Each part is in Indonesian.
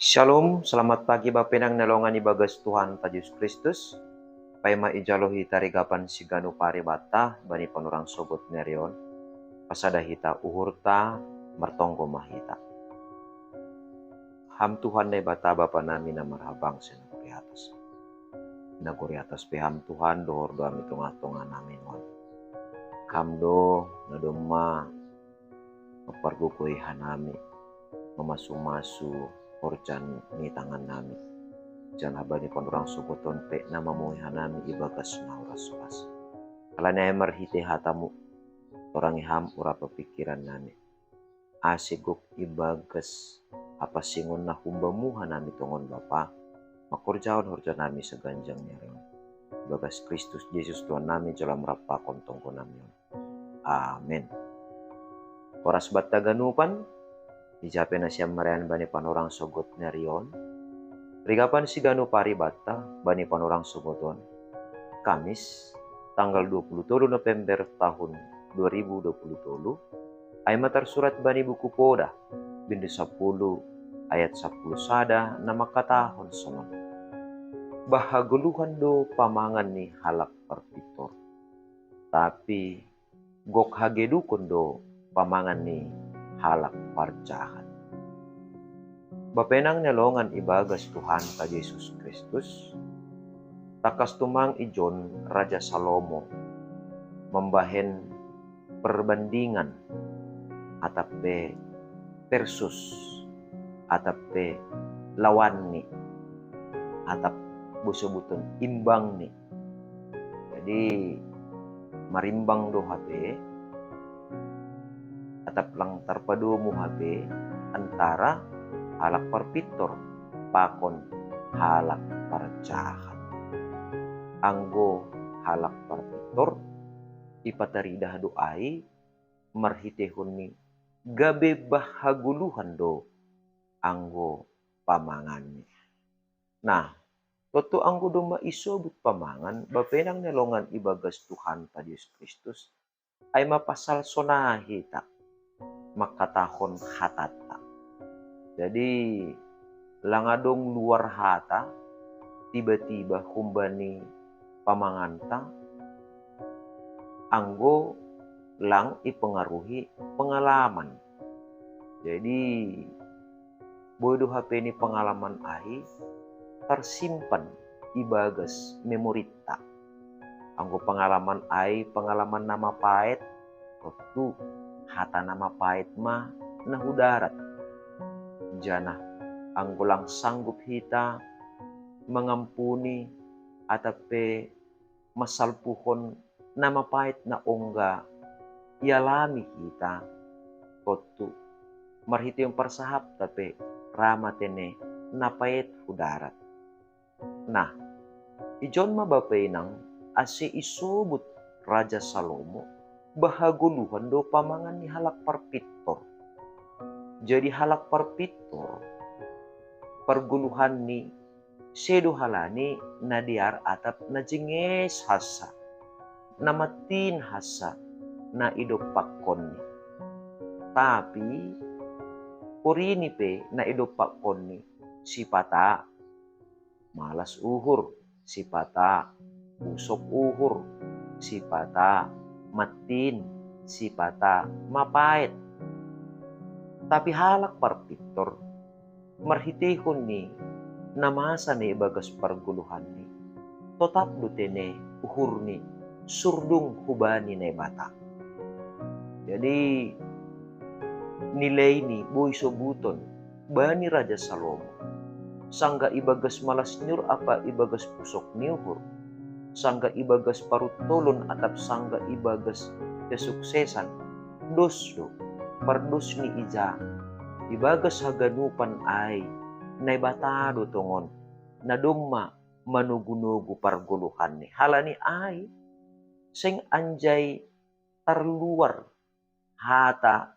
Shalom, selamat pagi Bapenang nalongan ibagas Tuhan ta Yesus Kristus. Pai maijalohi tarigapan siganu paribata bani panurang sobot nerion. Pasada hita uhurta mertonggo mahita. Ham Tuhan ne bata bapa nami na marhabang senaguri atas. Naguri atas peham Tuhan dohor doa mitungah-tungah namin wan. Hamdo nadoma mapargukui hanami memasu-masu orjan ni tangan nami. Jangan abadi pandurang subuton pe nama muhi hanami ibagas nauras suas. Kalanya emerhite hatamu orang ham ura pikiran nami. Asiguk ibagas apa singon na humbamu hanami tongon bapa. Makurjaon horja nami seganjang nyareng. Ibagas Kristus Yesus Tuhan nami jalan merapa kontongko nami. Amin. Koras bataganupan dijape na siyam marayan bani panorang sogot nerion. Rigapan sigano paribata bani panorang sogoton. Kamis tanggal 27 November tahun 2020 ay matar surat bani buku Poda bindu 10 ayat 10 sada na makatahon sonon. Bahaguluhan do pamangan ni halak perpitor. Tapi gok hagedukon do pamangan ni halak parjahat. Bapenang nalongan ibagas Tuhan ta Yesus Kristus. Takas tumang ijon Raja Salomo membahen perbandingan atap be versus atap be lawan ni atap busubuton imbang ni. Jadi marimbang do habe atap lang tarpadu mu habe antara halak perpitor pakon halak parjahat. Anggo halak perpitor ipatarida doai marhitehon ni gabe bahaguluhan do anggo pamangannya. Nah, toto anggo do maisobut pamangan bapenang nalongan ibagas Tuhan ta Yesus Kristus ay mapasal sonahi ta makatahon hatata. Jadi langadong luar hata tiba-tiba kumbani pamanganta anggo lang ipengaruhi pengalaman. Jadi bodoh HP ini pengalaman ai tersimpan ibagas memorita. Anggo pengalaman ai pengalaman nama pahit waktu hata nama pahit mah nahudarat. Jana anggulang sanggup hita mengampuni atape masalpuhon nama pahit na ongga ialami kita kotu marhiti yung parsahap tapi ramatene napait hudarat. Nah, ijon mabapenang ase isobut Raja Salomo bahaguluhan do pamangan ni halak parpitor. Jadi halak parpitor perguluhan ni sedo halani nadiar atap najinges hasa namatin hasa na idopakon ni. Tapi urini pe na idopakon ni sipata malas uhur, sipata usok uhur, sipata matin, sipata mapait. Tapi halak parpitor marhitehon ni namasa ni ibagas parguluhan ni totap dutene uhur ni surdung hubani na bata. Jadi nilai ni boy sobuton bani Raja Salomo sangga ibagas malas nyur apa ibagas pusok niuhur, sangga ibagas parutolon atap sangga ibagas kesuksesan dosdo pardos ni ija ibagas haganupan ay naibatado tongon na dumma manugunugu parguluhan ni halani ay sing anjay tarluar hata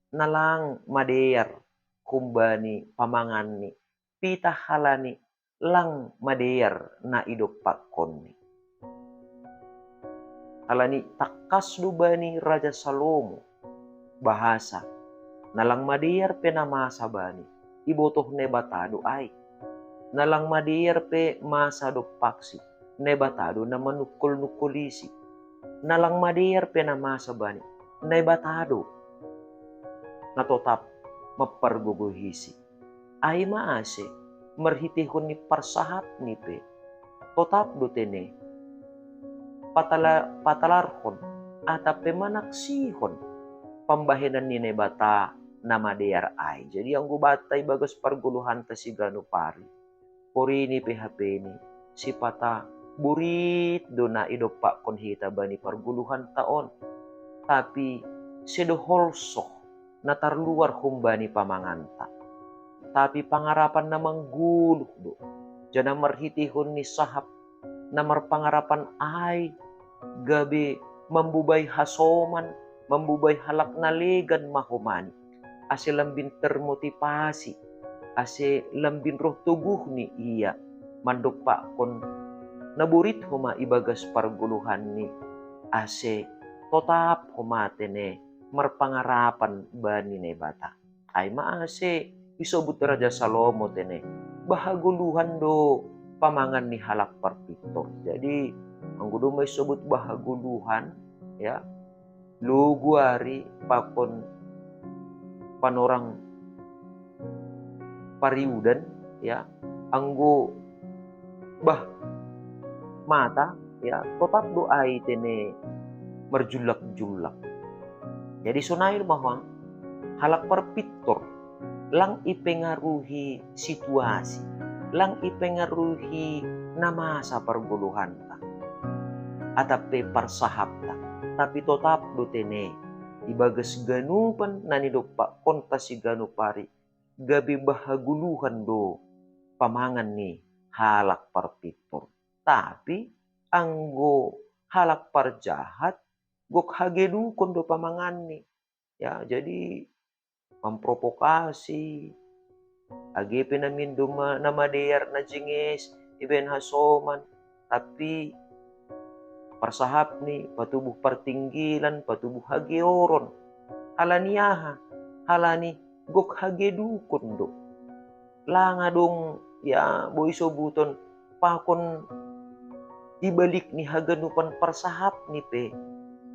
nalang madeyar kumbani pamangan ni pita halani lang madeyar na idopakon ni. Halani takas lubani Raja Salomo bahasa nalang madiyar penamasa bani ibotoh ne batado ay. Nalang madier pe masa do paksi. Ne batado na manukul-nukulisi. Nalang madier pe na masa bani. Ne batado na totap maparguguhisi. Ay maase, marhitihon ni parsahap ni pe. Totap do tene, patalarhon, atape manaksihon, pambahinan ni nebata na madiar ay. Jadi ang gubatay bagas parguluhan ta si ganupari. Puri ni PHP ni, si pata burit do na idopa kon hita bani parguluhan taon. Tapi sedoholso na tarluar humbani pamanganta. Tapi pangarapan na mangguluh do. Jana marhitihon ni sahap na marpangarapan ay gabi membubay hasoman, membubay halak na legan mahumani. Ase lambin termotivasi, ase lambin roh tubuh ni iya. Mandok pa kon naburit huma ibagas parguluhan ni. Ase totap humatene marpangarapan bani ne bata. Ay maase isobut Raja Salomo tene. Bahaguluhan do pamangan ni halak parpito. Jadi ang gudo may sobut bahaguluhan ya. Luguari pakon panorang pariudan ya. Anggo bah mata ya tetap doa tene merjulak-julak. Jadi sunail bahwa halak parpitor lang ipengaruhi situasi, lang ipengaruhi nama sa parguluhan ta. Atape parsahap ta. Tapi tetap do tene ibagas ganupan nanidopa konta si ganupari. Gabi bahaguluhan do pamangan ni halak parpitor. Tapi anggo halak parjahat gok hagedukon do pamangan ni. Ya, jadi memprovokasi agi pinamindo na madeyar na jingis iben hasoman tapi parsahap ni patubuh partinggilan patubuh hageoron halaniaha halani gok hagedukon do langa dong ya boy sobuton pakon ibalik ni haganupan parsahap ni pe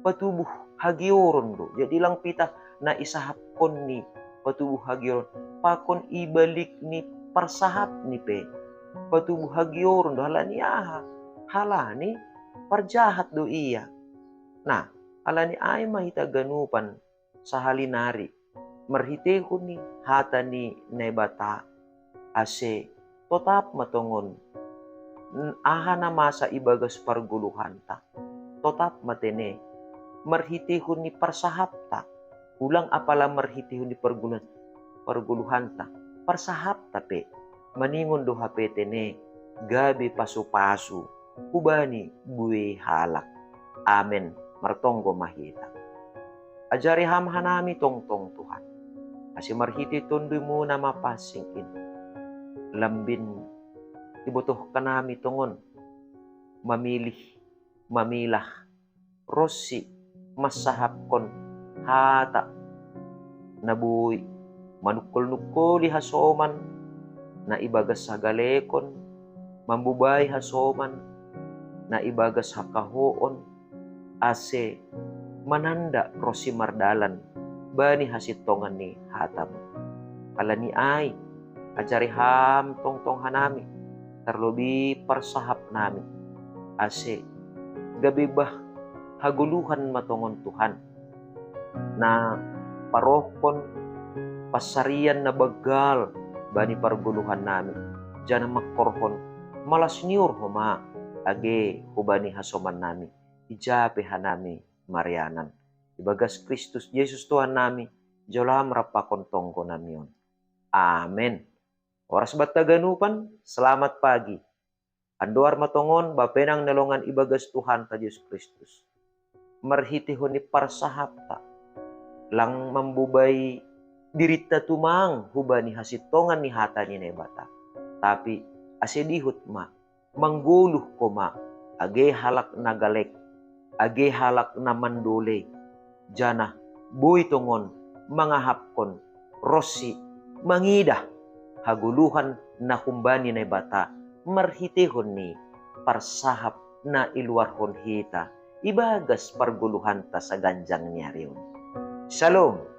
patubuh hagioron do. Jadi lang pita na isahapkon ni patubuh hagioron. Pakon ibalik ni parsahap ni pe patubuh hagioron do halani aha. Halani parjahat do iya. Nah, halani ay mahita ganupan sa halinari. Marhitehon ni hata ni nebata ase totap matongon aha na masa ibagas parguluhan ta. Totap matene marhitihon ni parsahap ta. Ulang apala marhitihon ni parguluhan ta. Parsahap ta pe. Maningon do hapete ne. Gabi pasu-pasu. Ubani buwe halak. Amen. Martonggo mahita. Ajari hamhanami tongtong Tuhan. Kasi marhiti tundoy mo na mapasingin. Lambin. Ibutoh kanami tongon. Mamilah. Rosi. Masahap kon hata nabuy manukul-nukuli hasoman na ibagas hagalekon mambubay hasoman na ibagas hakahoon ase mananda rosi mardalan bani hasitongan ni hatam kalani ay ajari ham tongtong hanami terlebih parsahap nami ase gabi bah haguluhan matongon Tuhan na parokon pasarian na bagal bani parguluhan namin dyan ang makorhon malas niur huma age hubani hasoman nami ijape hanami marianan ibagas Kristus Jesus Tuhan nami jolam rapakon tongko namion. Amen. Oras bataganupan selamat pagi andoar matongon bapenang nalongan ibagas Tuhan ta Yesus Kristus marhitihon ni parsahap ta lang mambubay dirita tumang hubani hasitongan ni hata ni nebata tapi asedihut ma mangguluh ko ma age halak nagalek age halak na mandole jana buy tongon mangahapkon rosi mangida haguluhan na kumbani na bata, marhitehon ni parsahap na iluarhon hita, ibagas parguluhan ta sa ganjang niya riyon. Shalom!